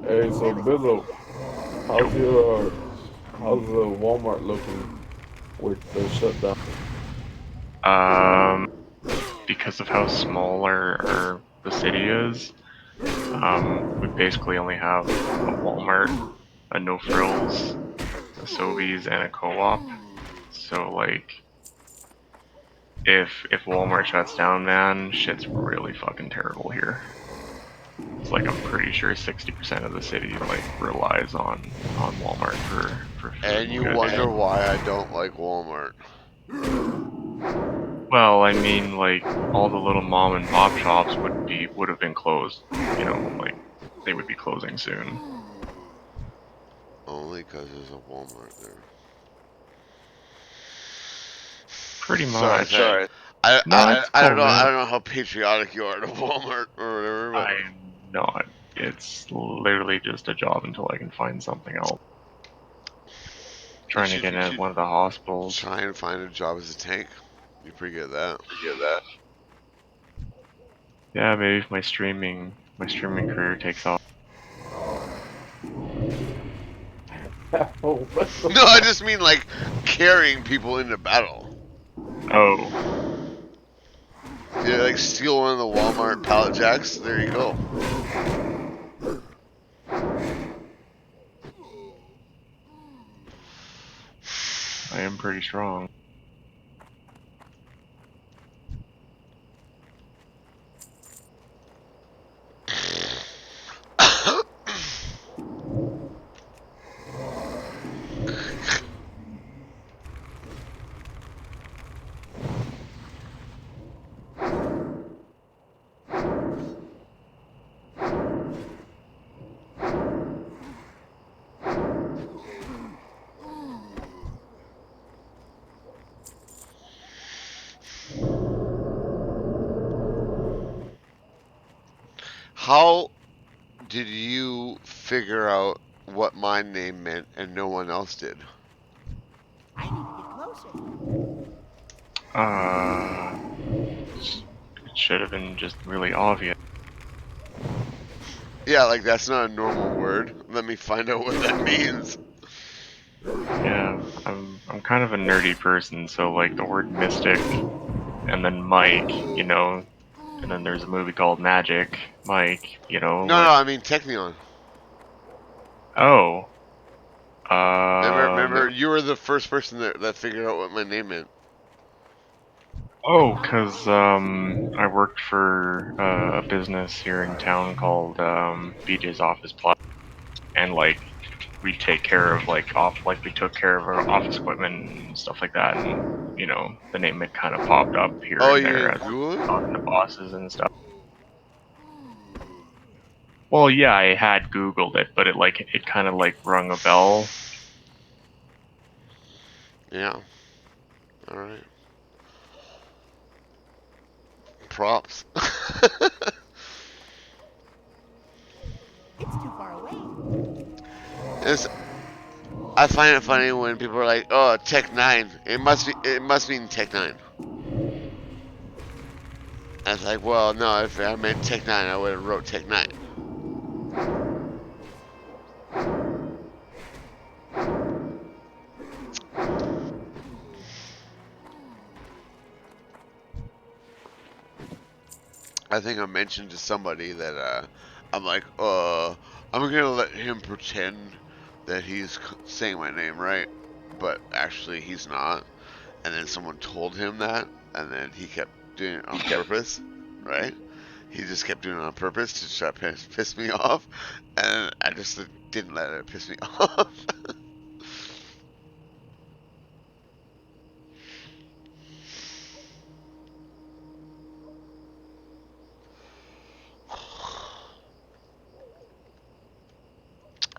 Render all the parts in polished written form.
Hey, so Billo, Yo, how's the Walmart looking with the shutdown? um, because of how small the city is, we basically only have a Walmart, a No Frills, a Sobeys, and a Co-op. So like, if Walmart shuts down, man, shit's really fucking terrible here. It's like I'm pretty sure 60% of the city like relies on Walmart for food And and you goods. wonder why I don't like Walmart. Well, I mean, like all the little mom and pop shops would have been closed. You know, like they would be closing soon. Only 'cause there's a Walmart there. Pretty Sorry, much. sorry. I, No, I it's I don't cool, know. I man. don't know how patriotic you are to Walmart or whatever, but I'm not. It's literally just a job until I can find something else. you Trying to should get in one of the hospitals. try and find a job as a tank. You're pretty good at that. Yeah, maybe if my streaming career takes off. Oh, what the No, I fuck? just mean like carrying people into battle. Oh, You like steal one of the Walmart pallet jacks. There you go. I am pretty strong. How did you figure out what my name meant and no one else did? I need to get closer. Uh, it should have been just really obvious. Yeah, like that's not a normal word. Let me find out what that means. Yeah, I'm kind of a nerdy person, so like the word mystic and then Mike, and then there's a movie called Magic Mike, No, like no, I mean Technion. oh, Remember, you were the first person that figured out what my name meant. oh, 'cause I worked for a business here in town called BJ's Office Plus, and like we take care of like we took care of our office equipment and stuff like that, and the name had kind of popped up here Oh, and you there didn't as Google it? talking to bosses and stuff. Well, yeah, I had Googled it, but it kind of like rung a bell. Yeah. All right. Props. It's too far away. It's, I find it funny when people are like, "Oh, Tech Nine." It must mean Tech Nine. I was like, well, no. If I meant Tech Nine, I would have wrote Tech Nine. I think I mentioned to somebody that I'm like, I'm gonna let him pretend that he's saying my name right, but actually he's not. And then someone told him that, and then he kept doing it on purpose, right? He just kept doing it on purpose to try to piss me off, and I just didn't let it piss me off.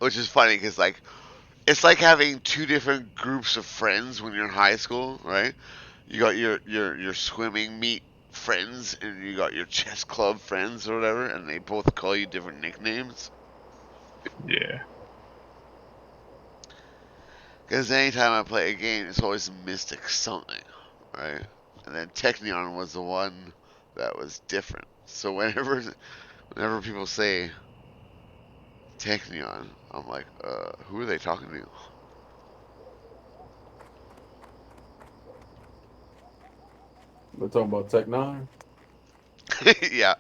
Which is funny because like it's like having two different groups of friends when you're in high school, right? You got your swimming meet friends, and you got your chess club friends or whatever, and they both call you different nicknames. Yeah. Because anytime I play a game, it's always Mystic something, right? And then Technion was the one that was different. So whenever people say Technion. I'm like, who are they talking to? We're talking about Tech Nine. Yeah.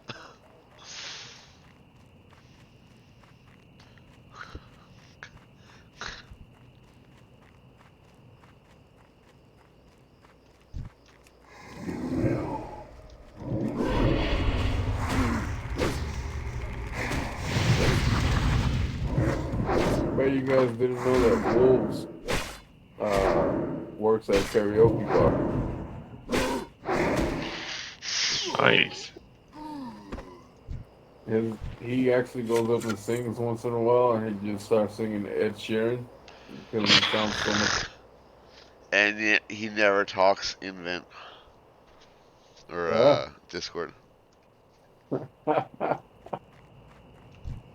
Bet you guys didn't know that Wolves works at a karaoke bar. Nice. He actually goes up and sings once in a while, and he just starts singing Ed Sheeran because he sounds so much. And yet he never talks in Vent or Yeah. Discord.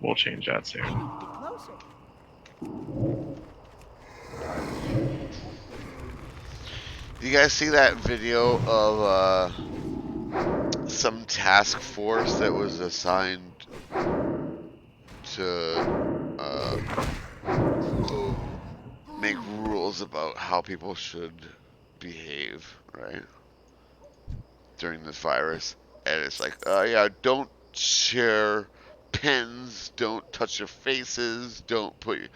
We'll change that I soon. need to get closer. Do you guys see that video of some task force that was assigned to uh, make rules about how people should behave, right? During this virus. And it's like, yeah, don't share pens, don't touch your faces, don't put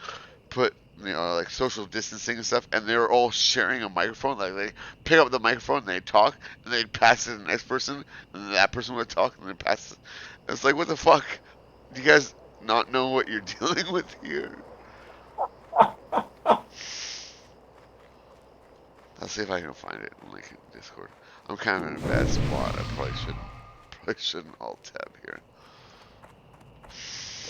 like social distancing and stuff, and they're all sharing a microphone. Like they pick up the microphone, and they talk, and they pass it to the next person, and then that person would talk, and then pass it. It's like, what the fuck? Do you guys not know what you're dealing with here? I'll see if I can find it in like Discord. I'm kind of in a bad spot. I probably shouldn't alt tab here.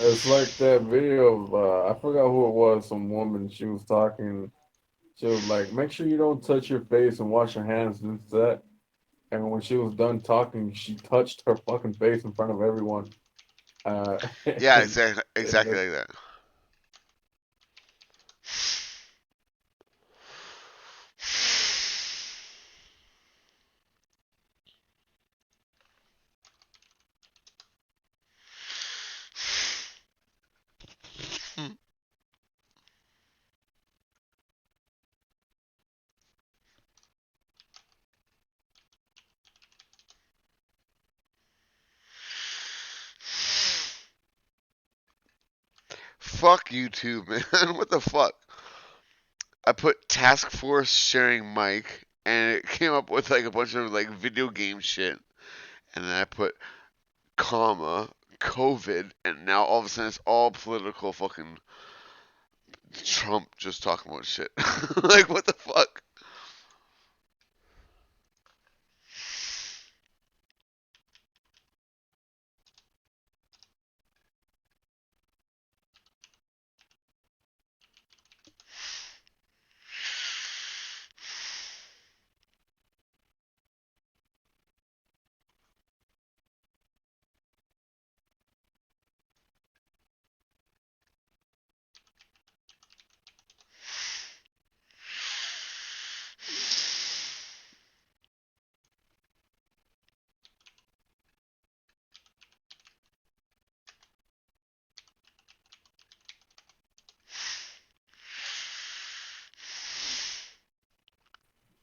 It's like that video of I forgot who it was. Some woman. She was talking. She was like, "Make sure you don't touch your face and wash your hands." And this, that. And when she was done talking, she touched her fucking face in front of everyone. Yeah, And, exactly like that. Fuck YouTube, man. What the fuck? I put task force sharing mic, and it came up with like a bunch of like video game shit. And then I put comma COVID, and now all of a sudden it's all political fucking Trump just talking about shit. Like what the fuck?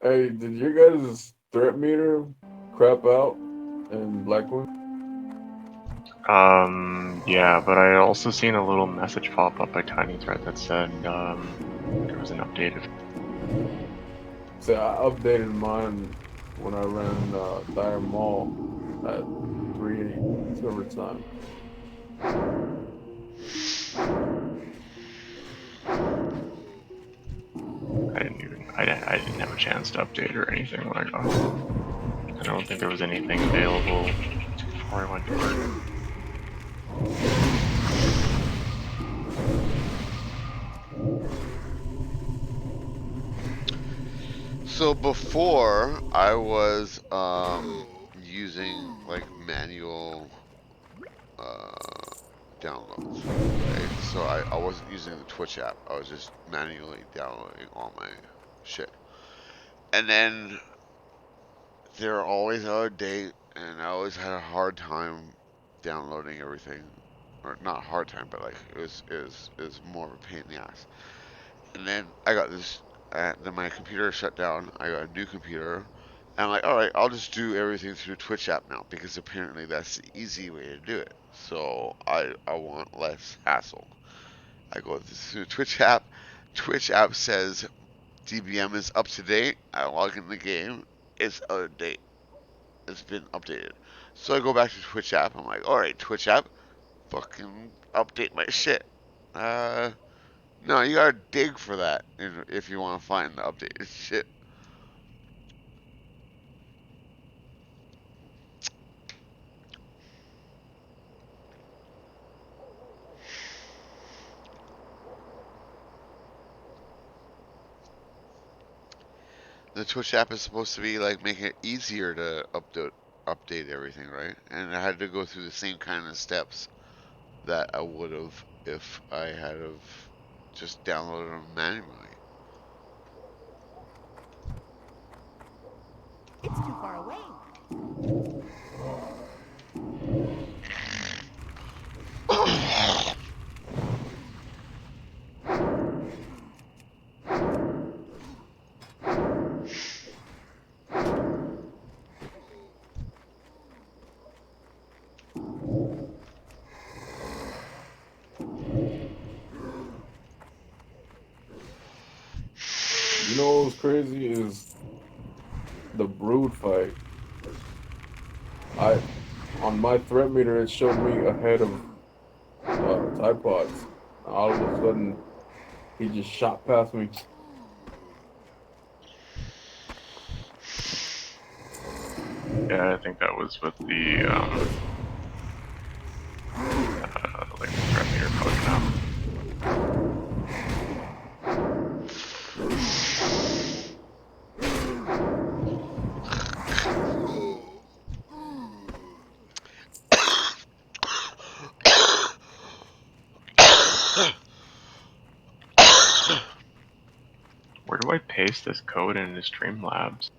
hey, did your guys' threat meter crap out in Blackwood? Yeah, but I also seen a little message pop up by Tiny Thread that said there was an update. So I updated mine when I ran Dire Mall at 3 server time. I didn't have a chance to update or anything when I got home. I don't think there was anything available before I went to work. So before I was using like manual uh downloads, right? So I wasn't using the Twitch app. I was just manually downloading all my shit. And then they were always out of date, and I always had a hard time downloading everything. or not a hard time, but like it was more of a pain in the ass. And then I got this. Then my computer shut down. I got a new computer. And I'm like, all right, I'll just do everything through Twitch app now because apparently that's the easy way to do it. So I want less hassle. I go through Twitch app. Twitch app says DBM is up to date. I log in the game. It's out of date. It's been updated. So I go back to Twitch app. I'm like, all right, Twitch app, fucking update my shit. Uh, no, you gotta dig for that if you want to find the updated shit. The Twitch app is supposed to be like making it easier to update everything, right? And I had to go through the same kind of steps that I would have if I had have just downloaded them manually. It's too far away. You know what's crazy is the brood fight. I on my threat meter it showed me ahead of Tide Pods. All of a sudden he just shot past me. Yeah, I think that was with the like the threat meter poking up. Where do I paste this code into Streamlabs?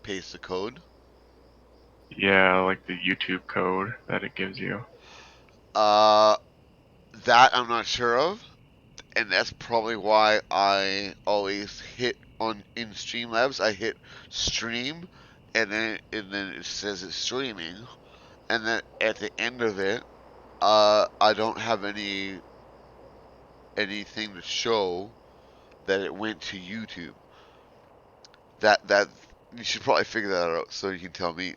Paste the code. Yeah, like the YouTube code that it gives you. Uh, that I'm not sure of, and that's probably why I always hit on in Streamlabs. I hit stream, and then it says it's streaming, and then at the end of it, I don't have anything to show that it went to YouTube. That you should probably figure that out so you can tell me.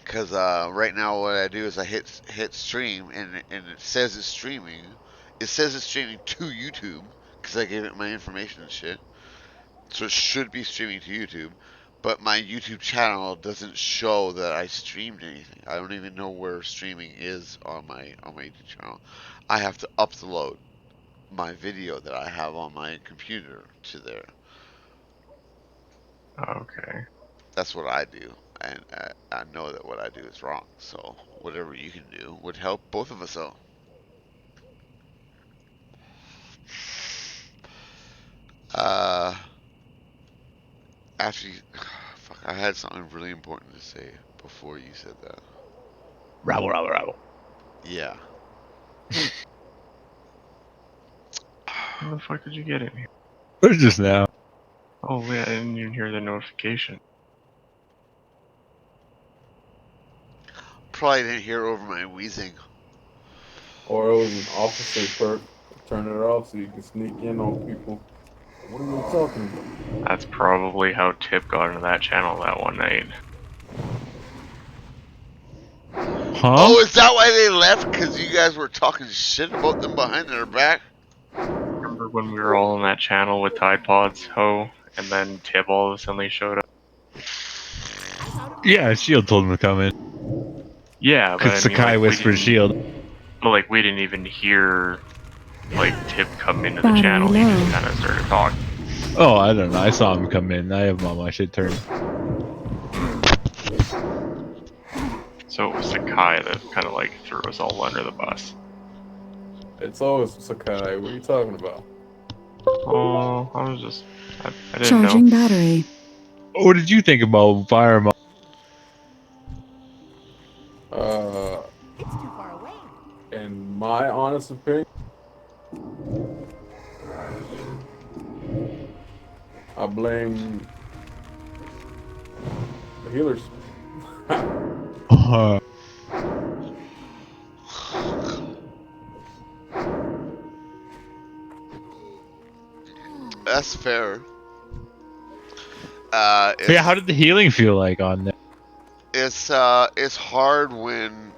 Cause right now what I do is I hit stream and it says it's streaming. It says it's streaming to YouTube because I gave it my information and shit. So it should be streaming to YouTube, but my YouTube channel doesn't show that I streamed anything. I don't even know where streaming is on my YouTube channel. I have to upload my video that I have on my computer to there. Okay. That's what I do, and I know that what I do is wrong. So whatever you can do would help both of us out. Uh, after you, fuck, I had something really important to say before you said that. Rabble, rabble, rabble. Yeah. When the fuck did you get in here? It was just now. Oh yeah, I didn't even hear the notification. Probably didn't hear over my wheezing. Or it was an officer perk. Turn it off so you can sneak in on people. What are you talking about? That's probably how Tip got into that channel that one night. Huh? Oh, is that why they left? Because you guys were talking shit about them behind their back? Remember when we were all in that channel with Tide Pods, Ho, and then Tip all of a sudden showed up? Yeah, Shield told him to come in. Yeah, but I Because mean, Sakai like, we whispered didn't, Shield. but like, we didn't even hear, like, Tip come into the channel. He just kind of started talking. Oh, I don't know. I saw him come in. I have all my shit turned. So it was Sakai that kind of, like, threw us all under the bus. It's always Sakai. What are you talking about? Oh, I was just, I didn't Charging know. battery. What did you think about Fireman? In my honest opinion, I blame the healers. That's fair. So yeah, how It's did the healing feel like on that? it's hard when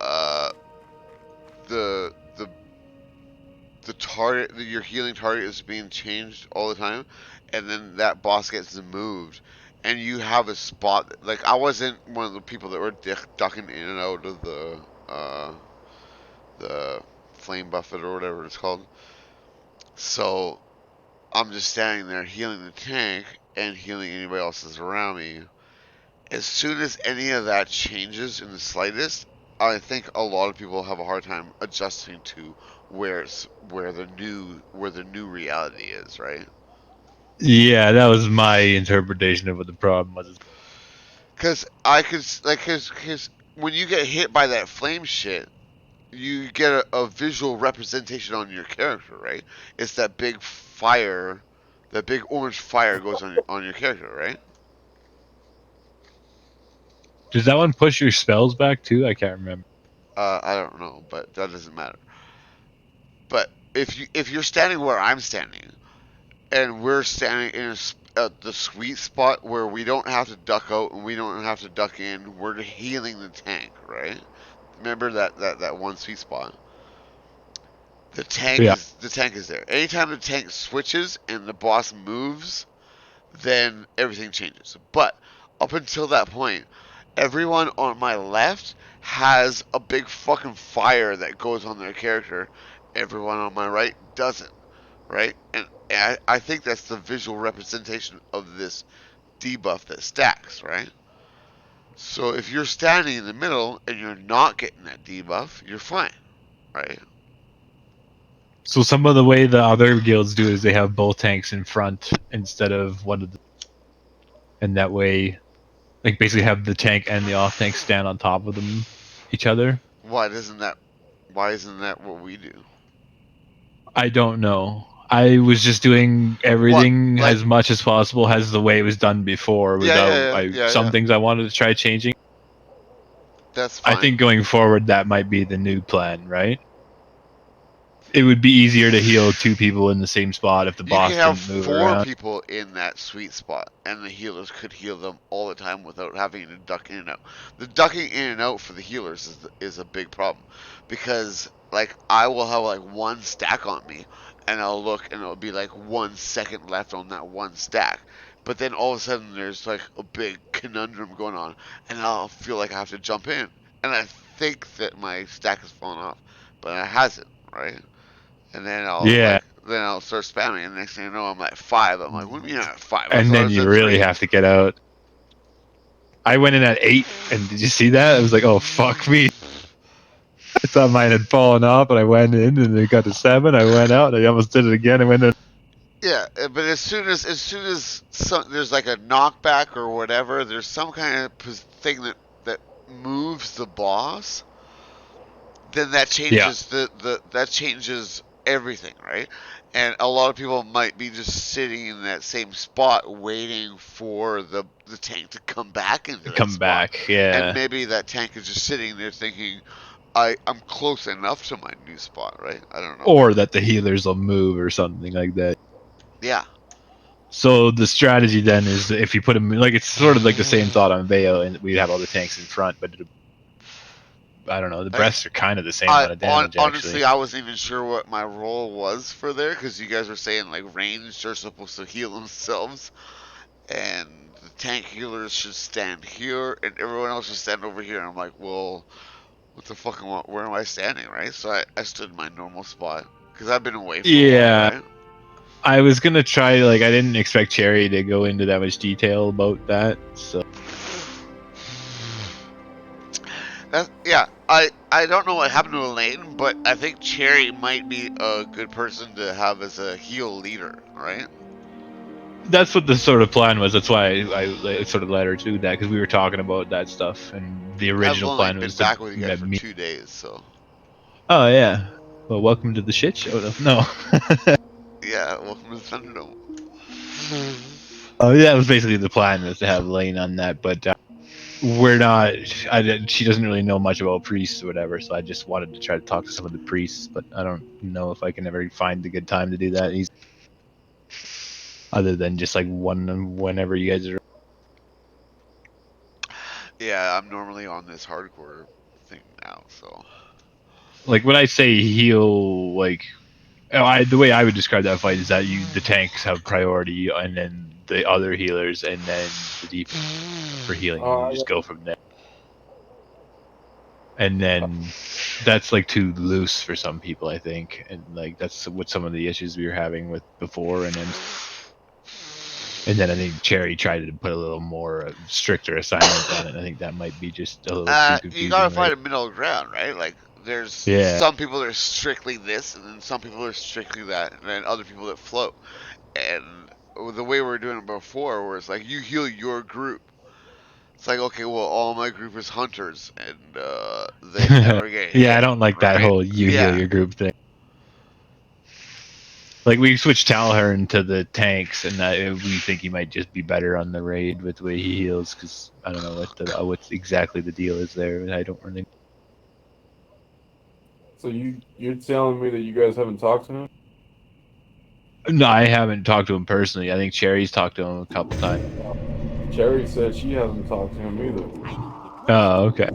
uh the the target, your healing target is being changed all the time, and then that boss gets moved, and you have a spot. Like I wasn't one of the people that were ducking in and out of the flame buffet or whatever it's called. So I'm just standing there healing the tank and healing anybody else that's around me. As soon as any of that changes in the slightest, I think a lot of people have a hard time adjusting to where the new reality is, right? Yeah, that was my interpretation of what the problem was. Because I could like cause when you get hit by that flame shit, you get a visual representation on your character, right? It's that big fire, that big orange fire goes on your character, right? Does that one push your spells back too? I can't remember. I don't know, but that doesn't matter. But if you're standing where I'm standing, and we're standing in the sweet spot where we don't have to duck out and we don't have to duck in, we're healing the tank, right? Remember that one sweet spot. Yeah. The tank is there. Anytime the tank switches and the boss moves, then everything changes. But up until that point, everyone on my left has a big fucking fire that goes on their character. Everyone on my right doesn't, right? And I think that's the visual representation of this debuff that stacks, right? So if you're standing in the middle and you're not getting that debuff, you're fine, right? So some of the way the other guilds do it is they have both tanks in front instead of one of the, and that way, like basically have the tank and the off tank stand on top of them, each other. Why doesn't that? Why isn't that what we do? I don't know. I was just doing What everything like? as much as possible as the way it was done before. Yeah, yeah, Without yeah, I yeah, some yeah. things I wanted to try changing. That's I fine. think going forward that might be the new plan, right? It would be easier to heal two people in the same spot if the You can boss have didn't move four around. people in that sweet spot, and the healers could heal them all the time without having to duck in and out. The ducking in and out for the healers is a big problem because like I will have like one stack on me, and I'll look and it'll be like 1 second left on that one stack. But then all of a sudden there's like a big conundrum going on, and I'll feel like I have to jump in, and I think that my stack has fallen off, but it hasn't, right? And Yeah, then I'll start spamming, and next thing you know, I'm at five. I'm like, what do you mean I'm at five? I and thought I then was you at really three. have to get out. I went in at 8, and did you see that? I was like, "Oh fuck me!" I thought mine had fallen off, and I went in, and it got to 7. I went out, and I almost did it again. I went in. Yeah, but as soon as there's like a knockback or whatever, there's some kind of thing that moves the boss, then that Yeah, changes the that changes everything, right? And a lot of people might be just sitting in that same spot waiting for the tank to come back into that come spot. back. And Yeah, maybe that tank is just sitting there thinking, I'm close enough to my new spot, right? I don't know. or that the healers will move or something like that. Yeah. So the strategy then is if you put them like it's sort of like the same thought on Veo, and we'd have all the tanks in front, but I don't know. The I breaths are kind of the same amount of damage actually. honestly I wasn't even sure what my role was for there because you guys were saying like ranged are supposed to heal themselves and the tank healers should stand here and everyone else should stand over here. And I'm like, well, what the fuck? Where am I standing, right? So I stood in my normal spot because I've been away for a while, Yeah, right? I was gonna try. Like, I didn't expect Cherry to go into that much detail about that. So Yeah, I don't know what happened to Elaine, but I think Cherry might be a good person to have as a heal leader, right? That's what the sort of plan was. That's why I sort of led her to that because we were talking about that stuff, and the I've original only plan been was to back with you guys for meet. 2 days, so Oh yeah. Well, welcome to the shit show. No. yeah. Welcome to the Thunderdome. Oh yeah, that was basically the plan was to have Lane on that, but we're not. She doesn't really know much about priests or whatever, so I just wanted to try to talk to some of the priests, but I don't know if I can ever find a good time to do that. Other than just like one whenever you guys are. Yeah, I'm normally on this hardcore thing now, so Like when I say heal, like the way I would describe that fight is that the tanks have priority, and then the other healers, and then the deep for healing, and you I just go from there. And then that's like too loose for some people, I think, and like that's what some of the issues we were having with before, and then I think Cherry tried to put a little more stricter assignment on it. I think that might be just a little too you gotta confusing, right? find a middle ground, right? Like, there's Yeah. some people that are strictly this, and then some people are strictly that, and then other people that float. And the way we were doing it before, where it's like you heal your group. It's like, okay, well, all my group is hunters, and they never get Yeah, I hit, don't like that right? whole you heal Yeah. your group thing. Like we switched Talhern to the tanks, and we think he might just be better on the raid with the way he heals. Because I don't know what exactly the deal is there. I don't really. So you're telling me that you guys haven't talked to him? No, I haven't talked to him personally. I think Cherry's talked to him a couple times. Cherry said she hasn't talked to him either. I need to get closer. Oh, okay.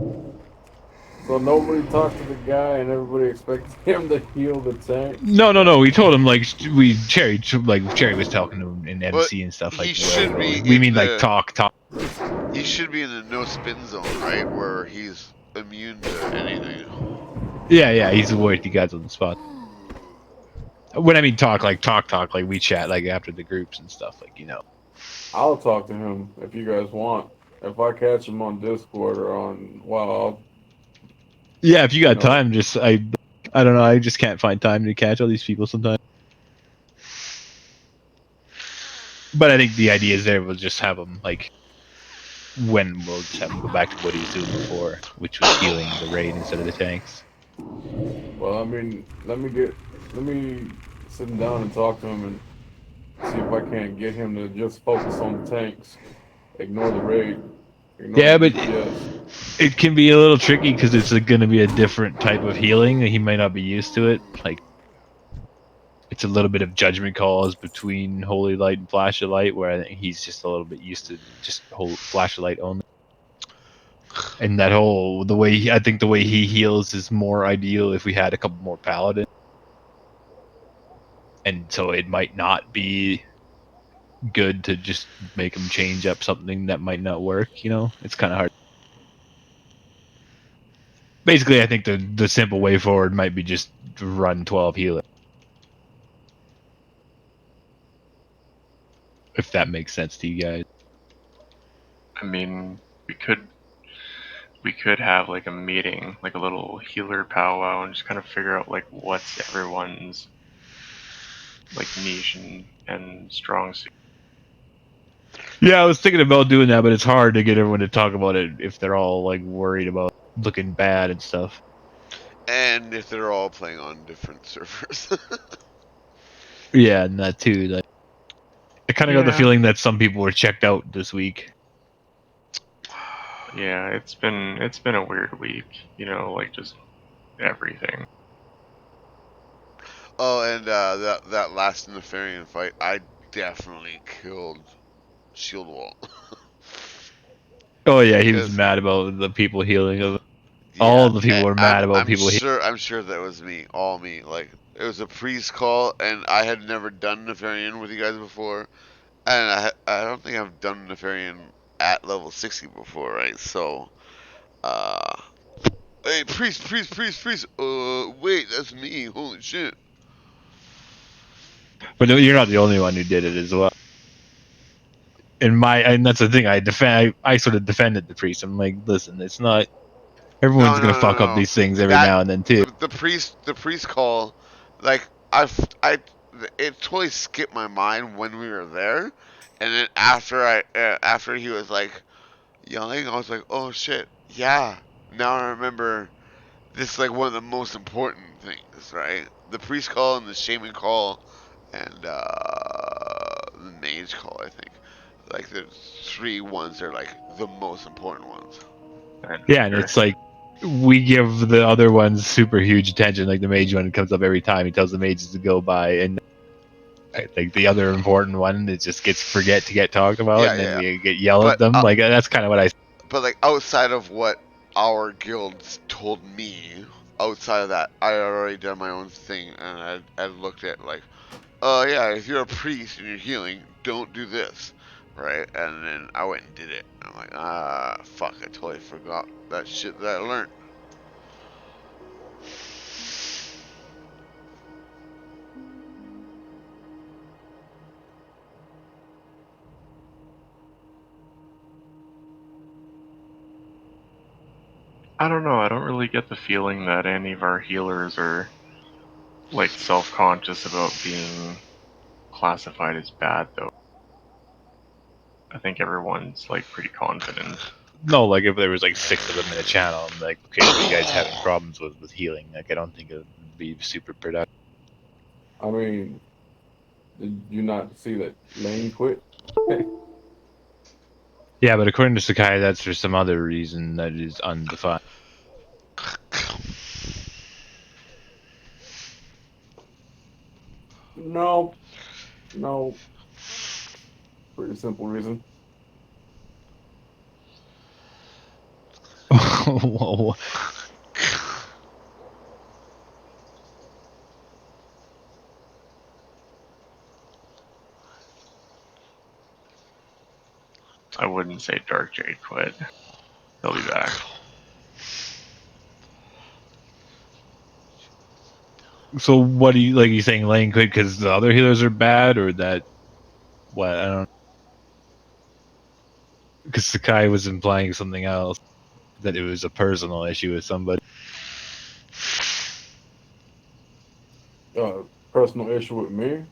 So nobody talked to the guy, and everybody expects him to heal the tank. No. We told him like Cherry was talking to him in But MC and stuff like he a while should ago. be We in mean like the talk. he should be in the no spin zone, right? Where he's immune to anything. Yeah. He's the voice he got on the spot. When I mean talk, like we chat like after the groups and stuff, like. I'll talk to him if you guys want. If I catch him on Discord or on, well, Yeah, if you you got know, time, I don't know. I just can't find time to catch all these people sometimes. But I think the idea is there was just have him like when we'll just have him go back to what he was doing before, which was healing the raid instead of the tanks. well, I mean, let me sit him down and talk to him and see if I can't get him to just focus on the tanks, ignore the raid, ignore the Yeah, but DPS. it can be a little tricky because it's going to be a different type of healing. He might not be used to it. Like it's a little bit of judgment calls between holy light and flash of light, where I think he's just a little bit used to just whole flash of light only. And that whole I think the way he heals is more ideal if we had a couple more paladins. And so it might not be good to just make him change up something that might not work. It's kind of hard. Basically, I think the simple way forward might be just run 12 healer, if that makes sense to you guys. I mean, we could we could have like a meeting, like a little healer powwow, and just kind of figure out like what's everyone's like niche and strong suit. Yeah, I was thinking about doing that, but it's hard to get everyone to talk about it if they're all like worried about looking bad and stuff. And if they're all playing on different servers. Yeah, and that too. Like, I kind of got the Yeah, feeling that some people were checked out this week. yeah. It's been a weird week, like just everything. Oh, and that last Nefarian fight, I definitely killed Shield Wall. Oh yeah, he was Because mad about the people healing of. yeah, All the people were mad about I'm people. sure that was me, all me. Like, it was a priest call, and I had never done Nefarian with you guys before, and I don't think I've done Nefarian at level 60 before, right? So, uh, hey, priest. Wait, that's me. Holy shit. But no, you're not the only one who did it as well. And that's the thing. I sort of defended the priest. I'm like, listen, it's not. No, Everyone's no, gonna no, fuck up no. these things every That now and then too. the priest call, like I it totally skipped my mind when we were there, And then after he was like yelling, I was like, oh shit, yeah. Now I remember this is like one of the most important things, right? The priest call and the shaman call and the mage call, I think. Like the three ones are like the most important ones. And Yeah, and it's like we give the other ones super huge attention. Like the mage one comes up every time. He tells the mages to go by, and I think the other important one it just gets forget to get talked about, Yeah, and then yeah. we get yell at But them. Like that's kind of what I. but like outside of what our guilds told me, outside of that, I had already done my own thing, and I looked at like, oh yeah, if you're a priest and you're healing, don't do this, right? And then I went and did it. I'm like, fuck, I totally forgot that shit that I learned. I don't know. I don't really get the feeling that any of our healers are like self-conscious about being classified as bad, though. I think everyone's like pretty confident. No, like if there was like 6 of them in a channel, I'm like, okay, what are you guys having problems with healing? Like I don't think it would be super productive. I mean, did you not see that Lane quit? Yeah, but according to Sakai, that's for some other reason that is undefined. No, no, pretty simple reason. Whoa. I wouldn't say Dark Jade quit. He'll be back. So what do you like? You saying Lane quit because the other healers are bad, or that what? I don't. Because Sakai was implying something else that it was a personal issue with somebody. Personal issue with me.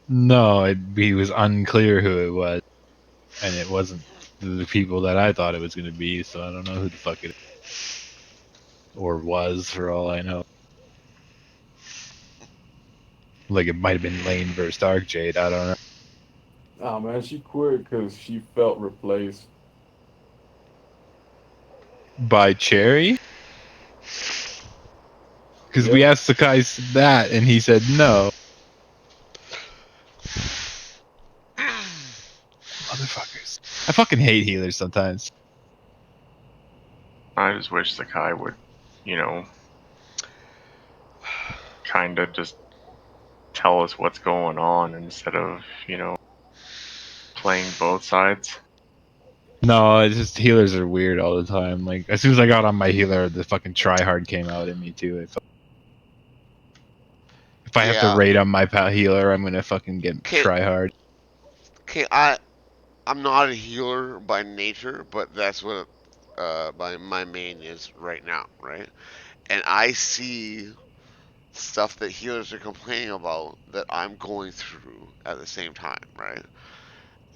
No, he was unclear who it was, and it wasn't the people that I thought it was going to be. So I don't know who the fuck it is, or was, for all I know. Like it might have been Lane versus Dark Jade. I don't know. Ah man, she quit because she felt replaced. By Cherry, because we Yep. asked Sakai that, and he said no. Motherfuckers. I fucking hate healers sometimes. I just wish Sakai would, you know, kind of just tell us what's going on instead of, playing both sides. No, it's just healers are weird all the time. Like as soon as I got on my healer, the fucking try hard came out in me too. If I have to Yeah. rate on my pal healer, I'm gonna fucking get Okay. try hard. Okay. I'm not a healer by nature, but that's what my main is right now, right? And I see stuff that healers are complaining about that I'm going through at the same time, right?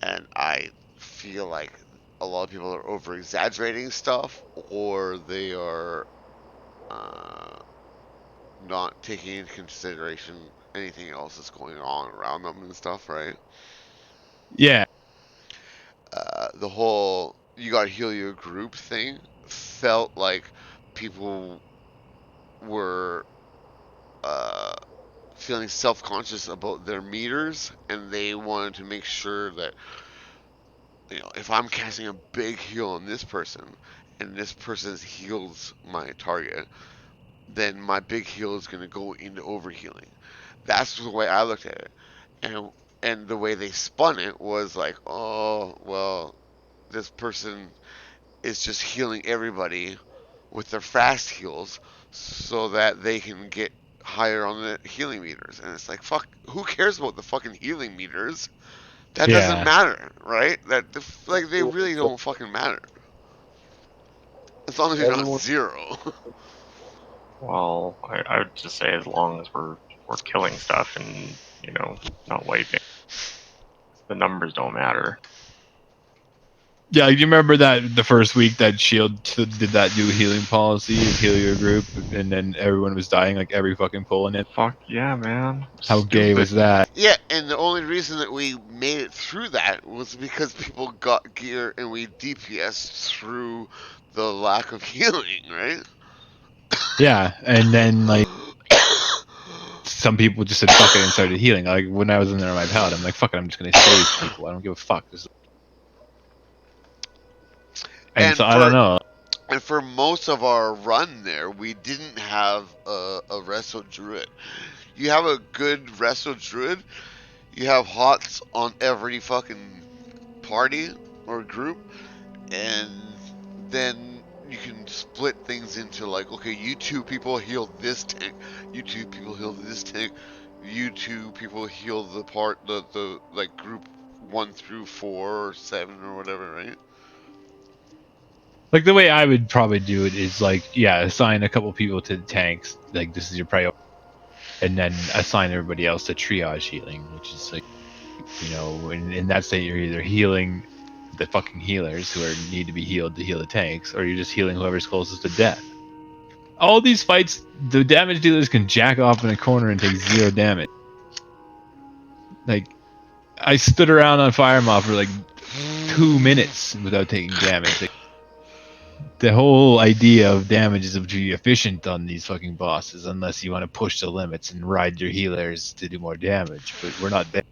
And I feel like a lot of people are over exaggerating stuff, or they are uh, not taking into consideration anything else that's going on around them and stuff, right? Yeah, The whole you gotta heal your group thing felt like people were uh, feeling self conscious about their meters, and they wanted to make sure that if I'm casting a big heal on this person and this person heals my target, then my big heal is going to go into overhealing. That's the way I looked at it, and the way they spun it was like, oh well, this person is just healing everybody with their fast heals so that they can get higher on the healing meters. And it's like, fuck, who cares about the fucking healing meters? That doesn't yeah. matter, right? Like they Everyone, really don't fucking matter as long as you're not everyone, zero. Well, I would just say as long as we're killing stuff and not wiping. the numbers don't matter. Yeah, you remember that the first week that Shield did that new healing policy of heal your group, and then everyone was dying like every fucking pull in it. Fuck yeah, man. How gay Stupid. was that? Yeah, and the only reason that we made it through that was because people got gear and we DPS through the lack of healing, right? Yeah, and then like some people just said fuck it and started healing. Like when I was in there on my pallet, I'm like fuck it, I'm just gonna save people. I don't give a fuck. And and so I don't for know. and for most of our run there, we didn't have a Resto Druid. You have a good Resto Druid, you have HOTS on every fucking party or group, and then you can split things into like, okay, you two people heal this tank, you two people heal this tank, you two people heal the like group 1 through 4 or 7 or whatever, right? Like the way I would probably do it is like, yeah, assign a couple people to the tanks. Like this is your priority, and then assign everybody else to triage healing, which is like, in that state you're either healing the fucking healers who need to be healed to heal the tanks, or you're just healing whoever's closest to death. All these fights, the damage dealers can jack off in a corner and take zero damage. Like I stood around on Fire Mob for like 2 minutes without taking damage. Like, the whole idea of damage is to be efficient on these fucking bosses, unless you want to push the limits and ride your healers to do more damage. But we're not there,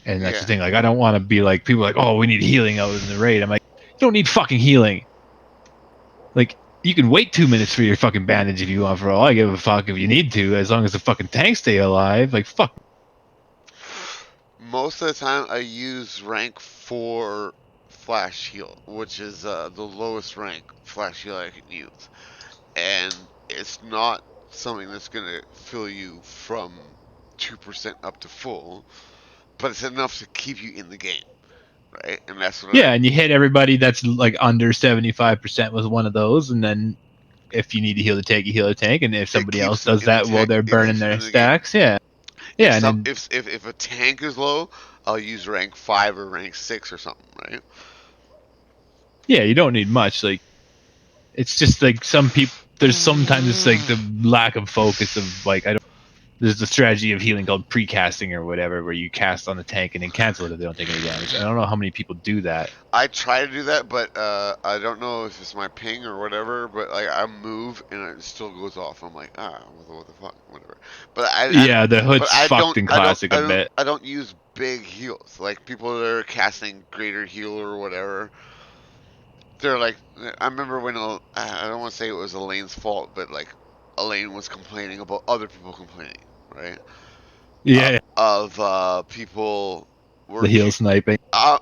and that's the Yeah. thing. Like, I don't want to be like people are like, oh, we need healing out in the raid. I'm like, you don't need fucking healing. Like, you can wait 2 minutes for your fucking bandage if you want. For all I give a fuck, if you need to, as long as the fucking tanks stay alive. Like, fuck. Most of the time, I use rank 4 flash heal, which is the lowest rank flash heal I can use, and it's not something that's gonna fill you from 2% up to full, but it's enough to keep you in the game, right? And that's what Yeah, and you hit everybody that's like under 75% with one of those, and then if you need to heal the tank, you heal the tank, and if it somebody else keeps them does in the that while tank. they're It burning keeps them their in the game. stacks, yeah, If yeah, and some then if a tank is low, I'll use rank 5 or rank 6 or something, right? yeah, you don't need much. Like it's just like some people. There's sometimes it's like the lack of focus of like I don't. There's the strategy of healing called precasting or whatever, where you cast on the tank and then cancel it if they don't take any damage. And I don't know how many people do that. I try to do that, but I don't know if it's my ping or whatever. But like I move and it still goes off. I'm like, what the fuck, whatever. But Yeah, the but hood's I fucked don't, in classic a bit. I don't use big heals. Like people that are casting greater heal or whatever. They're like, I remember when I don't want to say it was Elaine's fault, but like Elaine was complaining about other people complaining, right? Yeah, Of people the were heal sniping.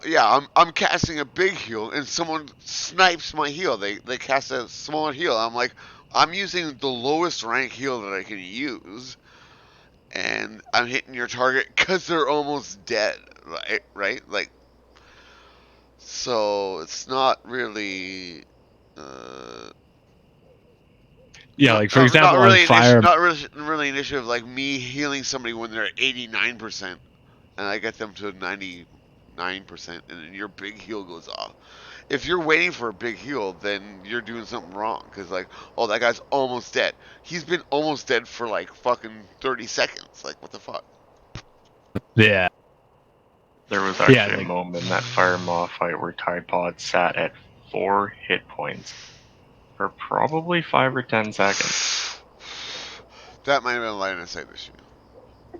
yeah, I'm casting a big heal and someone snipes my heal. They cast a small heal. I'm like, I'm using the lowest rank heal that I can use, and I'm hitting your target because they're almost dead, right? Right? Like, so it's not really, uh, Yeah, like for example on Fire. really an issue of like me healing somebody when they're at 89%, and I get them to 99%, and then your big heal goes off. If you're waiting for a big heal, then you're doing something wrong. Because, like, oh, that guy's almost dead. He's been almost dead for, like, fucking 30 seconds. Like, what the fuck? Yeah, There was yeah, actually a like moment in that Fire Maw fight where Tide Pod sat at 4 hit points for probably 5 or 10 seconds. That might have been a line of sight issue.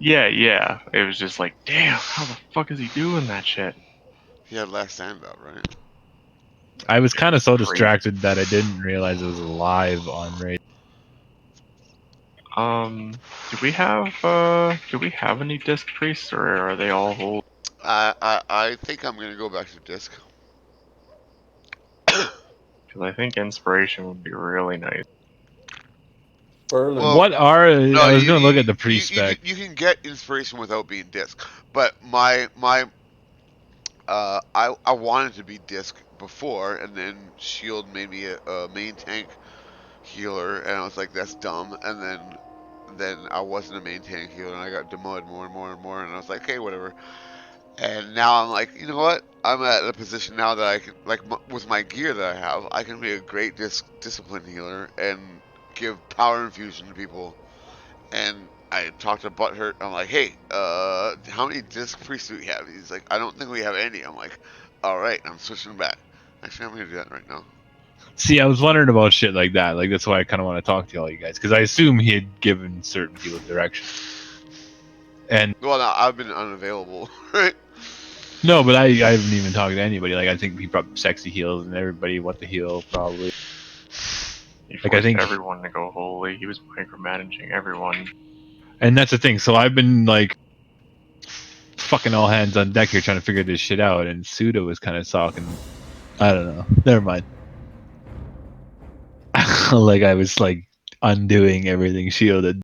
Yeah, yeah. It was just like, damn, how the fuck is he doing that shit? He had last stand up, right? I was kind of so Crazy. distracted that I didn't realize it was live on raid. Do we have any disc priests or are they all old? I think I'm going to go back to disc. Because I think inspiration would be really nice. Furlan. Well, What are no, I was gonna look at the pre spec. you can get inspiration without being disc. But I wanted to be disc before, and then Shield made me a main tank healer, and I was like, that's dumb. And then then I wasn't a main tank healer, and I got demoted more and more and more, and I was like, hey, whatever. And now I'm like, you know what? I'm at a position now that I can, like, with my gear that I have, I can be a great discipline healer and give power infusion to people. And I talked to Butthurt. I'm like, hey, how many disc priests do we have? He's like, I don't think we have any. I'm like, all right, I'm switching back. Actually, I'm gonna do that right now. See, I was wondering about shit like that. Like that's why I kind of want to talk to all you guys because I assume he had given certain people direction. And Well, now I've been unavailable, right? no, but I haven't even talked to anybody. Like I think he probably sexy heals and everybody what the heal probably. He Like I forced think, everyone to go holy. He was micromanaging everyone. and that's the thing. So I've been like fucking all hands on deck here trying to figure this shit out, and Suda was kind of talking. I don't know. Never mind. Like I was like undoing everything shielded.